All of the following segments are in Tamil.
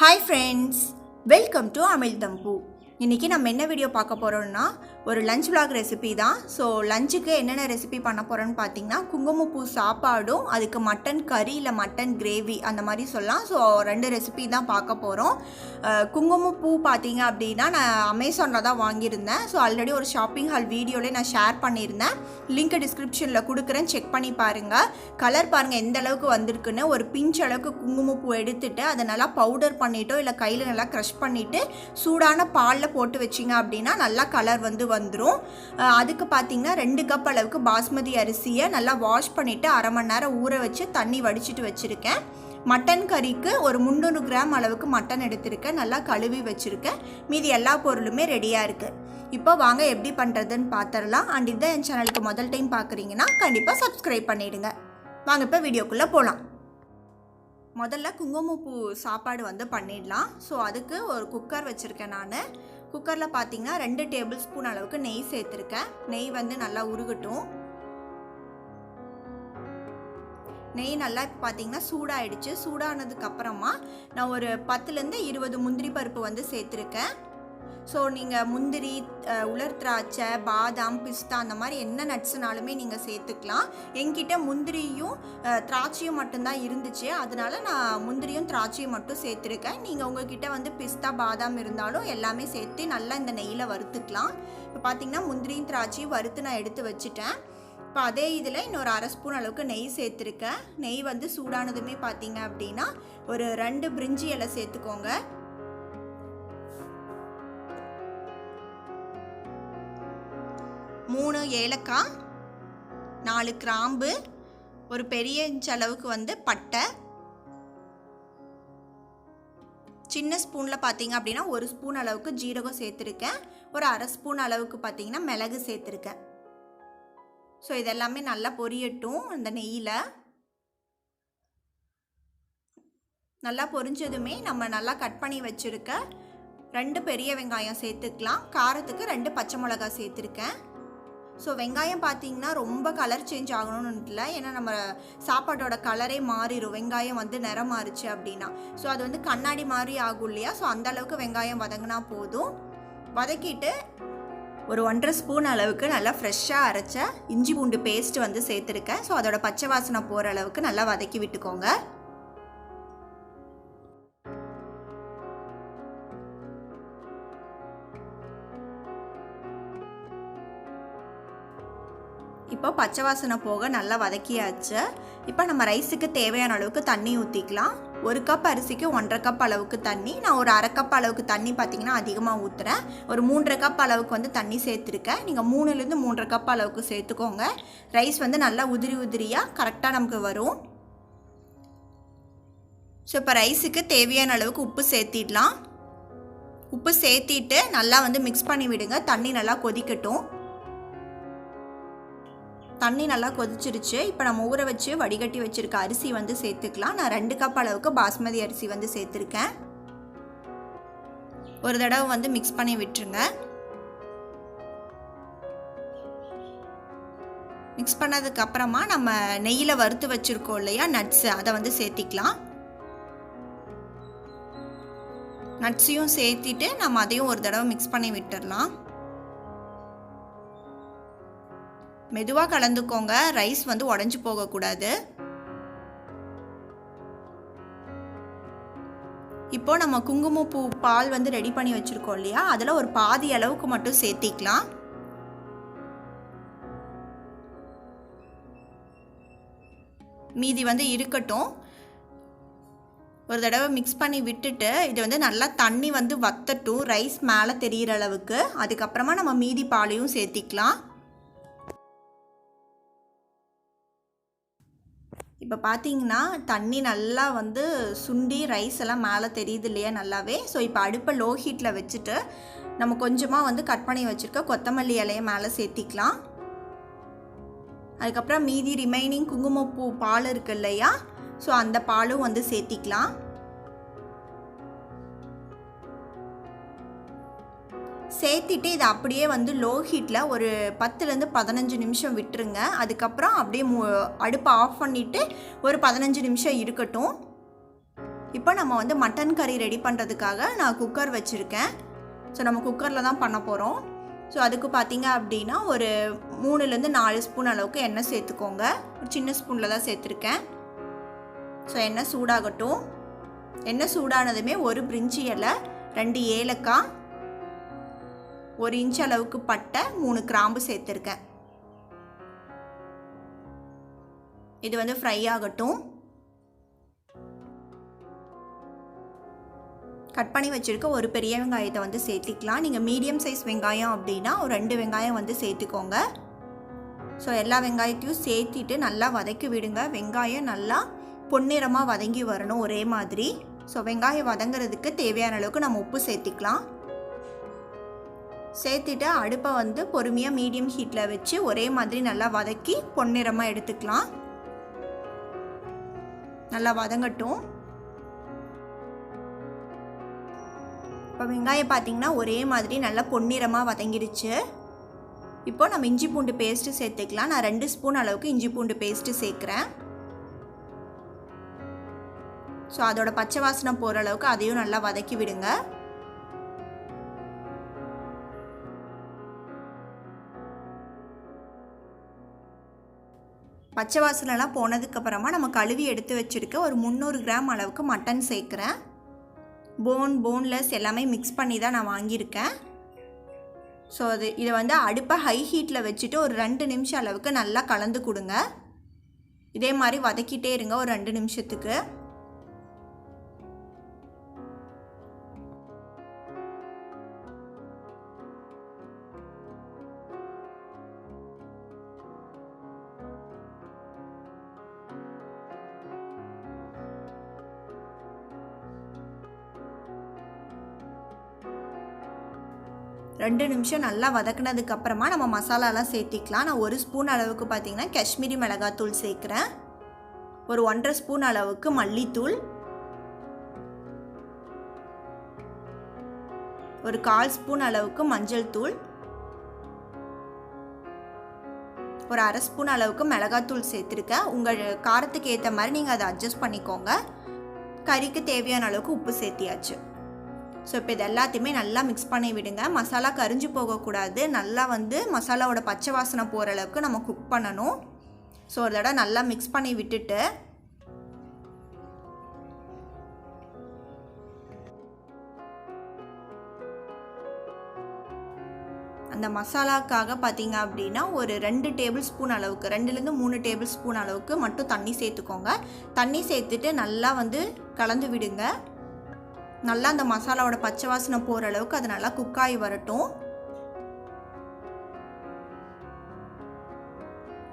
Hi friends, welcome to Amizhthampoo. இன்றைக்கி நம்ம என்ன வீடியோ பார்க்க போகிறோம்னா ஒரு லஞ்ச் vlog ரெசிபி தான். ஸோ லஞ்சுக்கு என்னென்ன ரெசிபி பண்ண போகிறோன்னு பார்த்தீங்கன்னா குங்குமப்பூ சாப்பாடும் அதுக்கு மட்டன் கறி இல்லை மட்டன் கிரேவி அந்த மாதிரி சொல்லலாம். ஸோ 2 ரெசிபி தான் பார்க்க போகிறோம். குங்குமப்பூ பார்த்தீங்க அப்படின்னா நான் அமேசானில் தான் வாங்கியிருந்தேன். ஸோ ஆல்ரெடி ஒரு ஷாப்பிங் ஹால் வீடியோவிலே நான் ஷேர் பண்ணியிருந்தேன். லிங்க் டிஸ்கிரிப்ஷனில் கொடுக்குறேன், செக் பண்ணி பாருங்கள். கலர் பாருங்கள் எந்த அளவுக்கு வந்திருக்குன்னு. ஒரு பிஞ்ச் அளவுக்கு குங்குமப்பூ எடுத்துட்டு அதை நல்லா பவுடர் பண்ணிட்டோ இல்லை கையில் நல்லா க்ரஷ் பண்ணிவிட்டு சூடான பாலில் போட்டு வச்சிங்க அப்படின்னா நல்லா கலர் வந்துடும். அதுக்கு பார்த்தீங்கன்னா 2 கப் அளவுக்கு பாஸ்மதி அரிசியை நல்லா வாஷ் பண்ணிவிட்டு அரை மணி நேரம் ஊற வச்சு தண்ணி வடிச்சிட்டு வச்சுருக்கேன். மட்டன் கறிக்கு ஒரு 300 கிராம் அளவுக்கு மட்டன் எடுத்திருக்கேன், நல்லா கழுவி வச்சுருக்கேன். மீதி எல்லா பொருளுமே ரெடியாக இருக்குது. இப்போ வாங்க எப்படி பண்ணுறதுன்னு பார்த்துடலாம். அண்ட் இதான் என் சேனலுக்கு முதல் டைம் பார்க்குறீங்கன்னா கண்டிப்பாக சப்ஸ்கிரைப் பண்ணிவிடுங்க. வாங்க இப்போ வீடியோக்குள்ளே போகலாம். முதல்ல குங்குமப்பூ சாப்பாடு பண்ணிடலாம். ஸோ அதுக்கு ஒரு குக்கர் வச்சுருக்கேன். நான் குக்கரில் பார்த்தீங்கன்னா 2 டேபிள் ஸ்பூன் அளவுக்கு நெய் சேர்த்துருக்கேன். நெய் நல்லா உருகட்டும். நெய் நல்லா இப்போ பார்த்தீங்கன்னா சூடாகிடுச்சு. சூடானதுக்கப்புறமா நான் ஒரு 10லேருந்து 20 முந்திரி பருப்பு சேர்த்துருக்கேன். ஸோ நீங்கள் முந்திரி, உலர் திராட்சை, பாதாம், பிஸ்தா அந்த மாதிரி என்ன நட்ஸுனாலுமே நீங்கள் சேர்த்துக்கலாம். என்கிட்ட முந்திரியும் திராட்சையும் மட்டும்தான் இருந்துச்சு, அதனால நான் முந்திரியும் திராட்சையும் மட்டும் சேர்த்துருக்கேன். நீங்கள் உங்கள்கிட்ட பிஸ்தா, பாதாம் இருந்தாலும் எல்லாமே சேர்த்து நல்லா இந்த நெய்யில் வறுத்துக்கலாம். இப்போ பார்த்தீங்கன்னா முந்திரியும் திராட்சையும் வறுத்து நான் எடுத்து வச்சுட்டேன். இப்போ அதே இதில் இன்னொரு அரை ஸ்பூன் அளவுக்கு நெய் சேர்த்துருக்கேன். நெய் சூடானதுமே பார்த்தீங்க அப்படின்னா ஒரு 2 பிரிஞ்சி இலை சேர்த்துக்கோங்க. 3 ஏலக்காய், 4 கிராம்பு, ஒரு பெரிய இன்ச் அளவுக்கு பட்டை, சின்ன ஸ்பூனில் பார்த்தீங்க அப்படின்னா 1 ஸ்பூன் அளவுக்கு ஜீரகம் சேர்த்துருக்கேன். ஒரு அரை ஸ்பூன் அளவுக்கு பார்த்தீங்கன்னா மிளகு சேர்த்துருக்கேன். ஸோ இதெல்லாமே நல்லா பொரியட்டும். அந்த நெய்யில் நல்லா பொரிஞ்சதுமே நம்ம நல்லா கட் பண்ணி வச்சுருக்க 2 பெரிய வெங்காயம் சேர்த்துக்கலாம். காரத்துக்கு 2 பச்சை மிளகாய் சேர்த்துருக்கேன். ஸோ வெங்காயம் பார்த்தீங்கன்னா ரொம்ப கலர் சேஞ்ச் ஆகணும்னு இல்லை, ஏன்னா நம்ம சாப்பாட்டோட கலரே மாறிடும் வெங்காயம் நிறம் மாறிச்சு அப்படின்னா. ஸோ அது கண்ணாடி மாதிரி ஆகும் இல்லையா. ஸோ அந்த அளவுக்கு வெங்காயம் வதங்கினா போதும். வதக்கிட்டு ஒரு 1.5 ஸ்பூன் அளவுக்கு நல்லா ஃப்ரெஷ்ஷாக அரைச்ச இஞ்சி பூண்டு பேஸ்ட் சேர்த்துருக்கேன். ஸோ அதோட பச்சை வாசனை போகிற அளவுக்கு நல்லா வதக்கி விட்டுக்கோங்க. இப்போ பச்சை வாசனை போக நல்லா வதக்கியாச்சு. இப்போ நம்ம ரைஸுக்கு தேவையான அளவுக்கு தண்ணி ஊற்றிக்கலாம். 1 கப் அரிசிக்கு 1.5 கப் அளவுக்கு தண்ணி. நான் ஒரு அரை கப் அளவுக்கு தண்ணி பார்த்தீங்கன்னா அதிகமாக ஊற்றுறேன். ஒரு 3.5 கப் அளவுக்கு தண்ணி சேர்த்துருக்கேன். நீங்கள் 3லேருந்து 3.5 கப் அளவுக்கு சேர்த்துக்கோங்க. ரைஸ் நல்லா உதிரியாக கரெக்டாக நமக்கு வரும். ஸோ இப்போ ரைஸுக்கு தேவையான அளவுக்கு உப்பு சேர்த்திடலாம். உப்பு சேர்த்திட்டு நல்லா மிக்ஸ் பண்ணி விடுங்க. தண்ணி நல்லா கொதிக்கட்டும். தண்ணி நல்லா கொதிச்சிருச்சு. இப்போ நம்ம ஊற வச்சு வடிகட்டி வச்சுருக்க அரிசி சேர்த்துக்கலாம். நான் 2 கப் அளவுக்கு பாஸ்மதி அரிசி சேர்த்துருக்கேன். ஒரு தடவை மிக்ஸ் பண்ணி விட்டுருங்க. மிக்ஸ் பண்ணதுக்கு அப்புறமா நம்ம நெய்யில் வறுத்து வச்சுருக்கோம் இல்லையா நட்ஸு, அதை சேர்த்திக்கலாம். நட்ஸையும் சேர்த்திட்டு நம்ம அதையும் ஒரு தடவை மிக்ஸ் பண்ணி விட்டுடலாம். மெதுவாக கலந்துக்கோங்க, ரைஸ் உடஞ்சி போகக்கூடாது. இப்போ நம்ம குங்குமப்பூ பால் ரெடி பண்ணி வச்சுருக்கோம் இல்லையா, அதில் ஒரு பாதி அளவுக்கு மட்டும் சேர்த்திக்கலாம். மீதி இருக்கட்டும். ஒரு தடவை மிக்ஸ் பண்ணி விட்டுட்டு இது நல்லா தண்ணி வத்தட்டும் ரைஸ் மேலே தெரிகிற அளவுக்கு. அதுக்கப்புறமா நம்ம மீதி பாலையும் சேர்த்திக்கலாம். இப்போ பார்த்தீங்கன்னா தண்ணி நல்லா சுண்டி ரைஸ் எல்லாம் மேலே தெரியுது இல்லையா நல்லாவே. ஸோ இப்போ அடுப்பை லோ ஹீட்டில் வச்சுட்டு நம்ம கொஞ்சமாக கட் பண்ணி வச்சுருக்க கொத்தமல்லி இலையை மேலே சேர்த்திக்கலாம். அதுக்கப்புறம் மீதி ரிமைனிங் குங்குமப்பூ பால் இருக்கு இல்லையா, ஸோ அந்த பாலும் சேர்த்திக்கலாம். சேர்த்திட்டு இதை அப்படியே லோ ஹீட்டில் ஒரு 10லேருந்து 15 நிமிஷம் விட்டுருங்க. அதுக்கப்புறம் அப்படியே அடுப்பை ஆஃப் பண்ணிவிட்டு ஒரு 15 நிமிஷம் இருக்கட்டும். இப்போ நம்ம வந்து மட்டன் கறி ரெடி பண்ணுறதுக்காக நான் குக்கர் வச்சுருக்கேன். ஸோ நம்ம குக்கரில் தான் பண்ண போகிறோம். ஸோ அதுக்கு பார்த்தீங்க அப்படின்னா ஒரு 3லேருந்து 4 ஸ்பூன் அளவுக்கு எண்ணெய் சேர்த்துக்கோங்க. ஒரு சின்ன ஸ்பூனில் தான் சேர்த்துருக்கேன். ஸோ எண்ணெய் சூடாகட்டும். எண்ணெய் சூடானதுமே ஒரு பிரிஞ்சி இலை, 2 ஏலக்காய், 1 இன்ச் அளவுக்கு பட்டை, 3 கிராம்பு சேர்த்துருக்கேன். இது வந்து ஃப்ரை ஆகட்டும். கட் பண்ணி வச்சுருக்க ஒரு பெரிய வெங்காயத்தை வந்து சேர்த்திக்கலாம். நீங்கள் மீடியம் சைஸ் வெங்காயம் அப்படின்னா ஒரு 2 வெங்காயம் வந்து சேர்த்துக்கோங்க. ஸோ எல்லா வெங்காயத்தையும் சேர்த்திட்டு நல்லா வதக்கி விடுங்க. வெங்காயம் நல்லா பொன்னிறமாக வதங்கி வரணும் ஒரே மாதிரி. ஸோ வெங்காயம் வதங்கிறதுக்கு தேவையான அளவுக்கு நம்ம உப்பு சேர்த்திக்கலாம். சேர்த்துட்டு அடுப்பை வந்து பொறுமையாக மீடியம் ஹீட்டில் வச்சு ஒரே மாதிரி நல்லா வதக்கி பொன்னிறமாக எடுத்துக்கலாம். நல்லா வதங்கட்டும். இப்போ வெங்காயம் பார்த்திங்கன்னா ஒரே மாதிரி நல்லா பொன்னிறமாக வதங்கிடுச்சு. இப்போ நம்ம இஞ்சி பூண்டு பேஸ்ட்டு சேர்த்துக்கலாம். நான் 2 ஸ்பூன் அளவுக்கு இஞ்சி பூண்டு பேஸ்ட்டு சேர்க்குறேன். ஸோ அதோட பச்சை வாசனை போகிற அளவுக்கு அதையும் நல்லா வதக்கி விடுங்க. பச்சை வாசனைலாம் போனதுக்கப்புறமா நம்ம கழுவி எடுத்து வச்சுருக்க ஒரு 300 கிராம் அளவுக்கு மட்டன் சேர்க்குறேன். போன்லெஸ் எல்லாமே மிக்ஸ் பண்ணி தான் நான் வாங்கியிருக்கேன். ஸோ இதை வந்து அடுப்பை ஹை ஹீட்டில் வச்சுட்டு ஒரு 2 நிமிஷம் அளவுக்கு நல்லா கலந்து கொடுங்க. இதே மாதிரி வதக்கிட்டே இருங்க ஒரு 2 நிமிஷத்துக்கு. ரெண்டு நிமிஷம் நல்லா வதக்குனதுக்கு அப்புறமா நம்ம மசாலாலாம் சேர்த்திக்கலாம். நான் 1 ஸ்பூன் அளவுக்கு பார்த்தீங்கன்னா காஷ்மீரி மிளகாத்தூள் சேர்க்குறேன். ஒரு 1.5 ஸ்பூன் அளவுக்கு மல்லித்தூள், ஒரு 1/4 ஸ்பூன் அளவுக்கு மஞ்சள் தூள், ஒரு 1/2 ஸ்பூன் அளவுக்கு மிளகாத்தூள் சேர்த்துருக்கேன். உங்கள் காரத்துக்கு ஏற்ற மாதிரி நீங்கள் அதை அட்ஜஸ்ட் பண்ணிக்கோங்க. கறிக்கு தேவையான அளவுக்கு உப்பு சேர்த்தியாச்சு. ஸோ இப்போ இது எல்லாத்தையுமே நல்லா மிக்ஸ் பண்ணி விடுங்க. மசாலா கரிஞ்சு போகக்கூடாது. நல்லா வந்து மசாலாவோட பச்சை வாசனை போகிற அளவுக்கு நம்ம குக் பண்ணணும். ஸோ ஒரு தடவை நல்லா மிக்ஸ் பண்ணி விட்டுட்டு அந்த மசாலாக்காக பார்த்தீங்க அப்படின்னா ஒரு 2 டேபிள் ஸ்பூன் அளவுக்கு 2லேருந்து 3 டேபிள் ஸ்பூன் அளவுக்கு மட்டும் தண்ணி சேர்த்துக்கோங்க. தண்ணி சேர்த்துட்டு நல்லா வந்து கலந்து விடுங்க. நல்லா அந்த மசாலாவோட பச்சை வாசனை போகிற அளவுக்கு அது நல்லா குக் ஆகி வரட்டும்.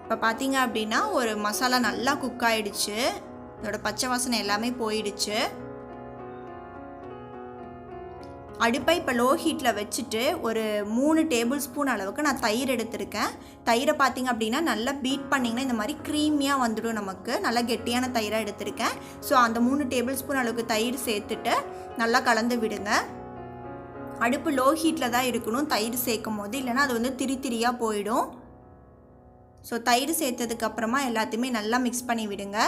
இப்போ பார்த்தீங்க அப்படின்னா ஒரு மசாலா நல்லா குக் ஆகிடுச்சு. இதோட பச்சை வாசனை எல்லாமே போயிடுச்சு. அடுப்பை இப்போ லோ ஹீட்டில் வச்சுட்டு ஒரு 3 டேபிள் ஸ்பூன் அளவுக்கு நான் தயிர் எடுத்திருக்கேன். தயிரை பார்த்திங்க அப்படின்னா நல்லா பீட் பண்ணிங்கன்னா இந்த மாதிரி க்ரீமியாக வந்துடும். நமக்கு நல்லா கெட்டியான தயிராக எடுத்திருக்கேன். ஸோ அந்த 3 டேபிள் ஸ்பூன் அளவுக்கு தயிர் சேர்த்துட்டு நல்லா கலந்து விடுங்க. அடுப்பு லோ ஹீட்டில் தான் இருக்கணும் தயிர் சேர்க்கும் போது, இல்லைனா அது வந்து திரியாக போயிடும். ஸோ தயிர் சேர்த்ததுக்கப்புறமா எல்லாத்தையுமே நல்லா மிக்ஸ் பண்ணி விடுங்க.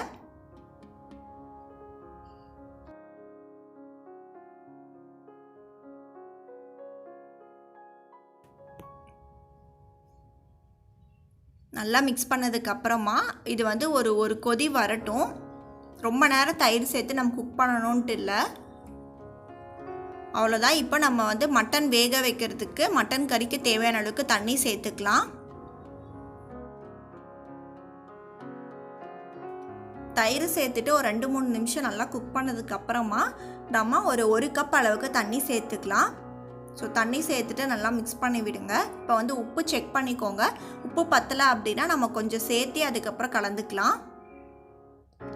நல்லா மிக்ஸ் பண்ணதுக்கப்புறமா இது வந்து ஒரு கொதி வரட்டும். ரொம்ப நேரம் தயிர் சேர்த்து நம்ம குக் பண்ணணுன்ட்டு இல்லை. அவ்வளோதான். இப்போ நம்ம வந்து மட்டன் வேக வைக்கிறதுக்கு மட்டன் கறிக்கு தேவையான அளவுக்கு தண்ணி சேர்த்துக்கலாம். தயிர் சேர்த்துட்டு ஒரு 2-3 நிமிஷம் நல்லா குக் பண்ணதுக்கப்புறமா நம்ம ஒரு கப் அளவுக்கு தண்ணி சேர்த்துக்கலாம். ஸோ தண்ணி சேர்த்துட்டு நல்லா மிக்ஸ் பண்ணி விடுங்க. இப்போ வந்து உப்பு செக் பண்ணிக்கோங்க. உப்பு பத்தலை அப்படின்னா நம்ம கொஞ்சம் சேர்த்து அதுக்கப்புறம் கலந்துக்கலாம்.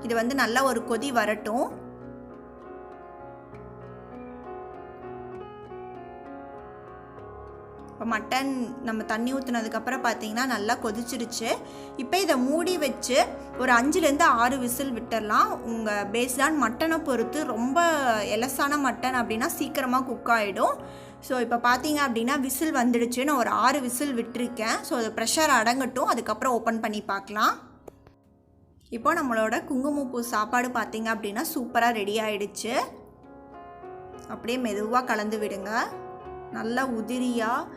இது வந்து நல்லா ஒரு கொதி வரட்டும். இப்போ மட்டன் நம்ம தண்ணி ஊற்றுனதுக்கப்புறம் பார்த்தீங்கன்னா நல்லா கொதிச்சிருச்சு. இப்போ இதை மூடி வச்சு ஒரு 5லேருந்து 6 விசில் விட்டுடலாம். உங்கள் பேஸ்டான் மட்டனை பொறுத்து ரொம்ப எலசான மட்டன் அப்படின்னா சீக்கிரமாக குக் ஆகிடும். ஸோ இப்போ பார்த்தீங்க அப்படின்னா விசில் வந்துடுச்சு. நான் ஒரு 6 விசில் விட்டுருக்கேன். ஸோ அது ப்ரெஷர் அடங்கட்டும், அதுக்கப்புறம் ஓப்பன் பண்ணி பார்க்கலாம். இப்போ நம்மளோட குங்குமப்பூ சாப்பாடு பார்த்திங்க அப்படின்னா சூப்பராக ரெடி ஆகிடுச்சு. அப்படியே மெதுவாக கலந்து விடுங்க. நல்லா உதிரியாக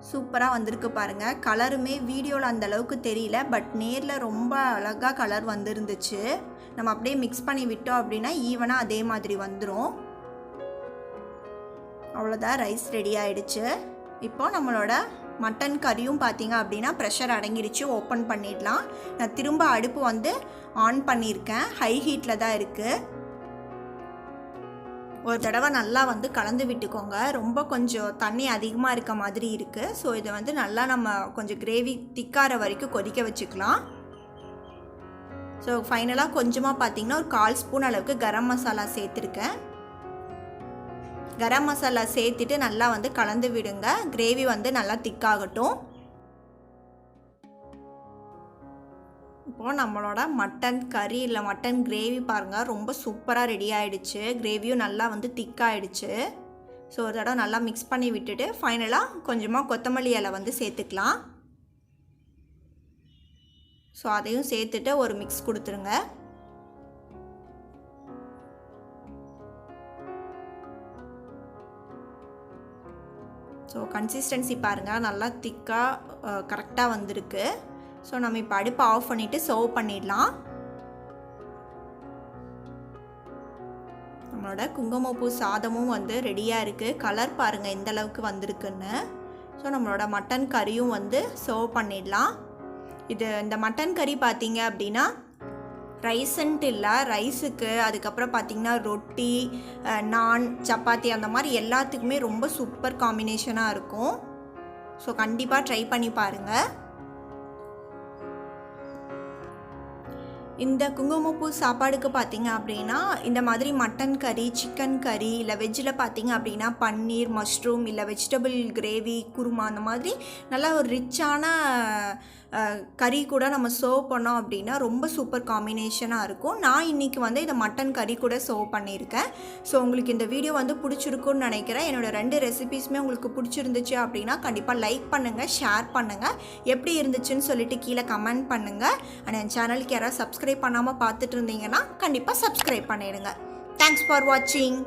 சூப்பராக வந்திருக்கு பாருங்கள். கலருமே வீடியோவில் அந்தளவுக்கு தெரியல, பட் நேரில் ரொம்ப அழகாக கலர் வந்துருந்துச்சு. நம்ம அப்படியே மிக்ஸ் பண்ணி விட்டோம் அப்படின்னா ஈவனாக அதே மாதிரி வந்துடும். அவ்வளோதான், ரைஸ் ரெடி ஆகிடுச்சு. இப்போ நம்மளோட மட்டன் கறியும் பார்த்திங்க அப்படின்னா ப்ரெஷர் அடங்கிடுச்சு. ஓப்பன் பண்ணிடலாம். நான் திரும்ப அடுப்பு வந்து ஆன் பண்ணியிருக்கேன். ஹை ஹீட்டில் தான் இருக்குது. ஒரு தடவை நல்லா வந்து கலந்து விட்டுக்கோங்க. ரொம்ப கொஞ்சம் தண்ணி அதிகமாக இருக்க மாதிரி இருக்குது. ஸோ இதை வந்து நல்லா நம்ம கொஞ்சம் கிரேவி திக்கார வரைக்கும் கொதிக்க வச்சுக்கலாம். ஸோ ஃபைனலாக கொஞ்சமாக பார்த்திங்கன்னா ஒரு 1/4 ஸ்பூன் அளவுக்கு கரம் மசாலா சேர்த்துருக்கேன். கரம் மசாலா சேர்த்துட்டு நல்லா வந்து கலந்து விடுங்க. கிரேவி வந்து நல்லா திக்காகட்டும். இப்போது நம்மளோட மட்டன் கறி இல்லை மட்டன் கிரேவி பாருங்கள், ரொம்ப சூப்பராக ரெடி ஆகிடுச்சு. கிரேவியும் நல்லா வந்து திக்காகிடுச்சு. ஸோ ஒரு தடவை நல்லா மிக்ஸ் பண்ணி விட்டுட்டு ஃபைனலாக கொஞ்சமாக கொத்தமல்லி இலை வந்து சேர்த்துக்கலாம். ஸோ அதையும் சேர்த்துட்டு ஒரு மிக்ஸ் கொடுத்துருங்க. ஸோ கன்சிஸ்டன்சி பாருங்கள், நல்லா திக்காக கரெக்டாக வந்திருக்கு. ஸோ நம்ம இப்போ அடுப்பை ஆஃப் பண்ணிவிட்டு சர்வ் பண்ணிடலாம். நம்மளோட குங்குமப்பூ சாதமும் வந்து ரெடியாக இருக்குது. கலர் பாருங்கள் எந்த அளவுக்கு வந்திருக்குன்னு. ஸோ நம்மளோட மட்டன் கறியும் வந்து சர்வ் பண்ணிடலாம். இந்த மட்டன் கறி பார்த்திங்க அப்படின்னா ரைஸுன்ட்டு இல்லை, ரைஸுக்கு அதுக்கப்புறம் பார்த்திங்கன்னா ரொட்டி, நான், சப்பாத்தி அந்த மாதிரி எல்லாத்துக்குமே ரொம்ப சூப்பர் காம்பினேஷனாக இருக்கும். ஸோ கண்டிப்பாக ட்ரை பண்ணி பாருங்கள். இந்த குங்குமப்பூ சாப்பாடுக்கு பார்த்திங்க அப்படின்னா இந்த மாதிரி மட்டன் கறி, சிக்கன் கறி, இல்லை வெஜ்ஜில் பார்த்திங்க அப்படின்னா பன்னீர், மஷ்ரூம், இல்லை வெஜிடபிள் கிரேவி, குருமா அந்த மாதிரி நல்லா ஒரு ரிச்சான கறி கூட நம்ம சர்வ் பண்ணோம் அப்படின்னா ரொம்ப சூப்பர் காம்பினேஷனாக இருக்கும். நான் இன்றைக்கி வந்து இதை மட்டன் கறி கூட சர்வ் பண்ணியிருக்கேன். ஸோ உங்களுக்கு இந்த வீடியோ வந்து பிடிச்சிருக்குன்னு நினைக்கிறேன். என்னோடய 2 ரெசிபீஸுமே உங்களுக்கு பிடிச்சிருந்துச்சு அப்படின்னா கண்டிப்பாக லைக் பண்ணுங்கள், ஷேர் பண்ணுங்கள். எப்படி இருந்துச்சுன்னு சொல்லிட்டு கீழே கமெண்ட் பண்ணுங்கள். அண்ட் என் சேனலுக்கு யாராவது சப்ஸ்கிரைப் பண்ணாமல் பார்த்துட்டு இருந்தீங்கன்னா கண்டிப்பாக சப்ஸ்கிரைப் பண்ணிடுங்க. தேங்க்ஸ் ஃபார் வாட்சிங்.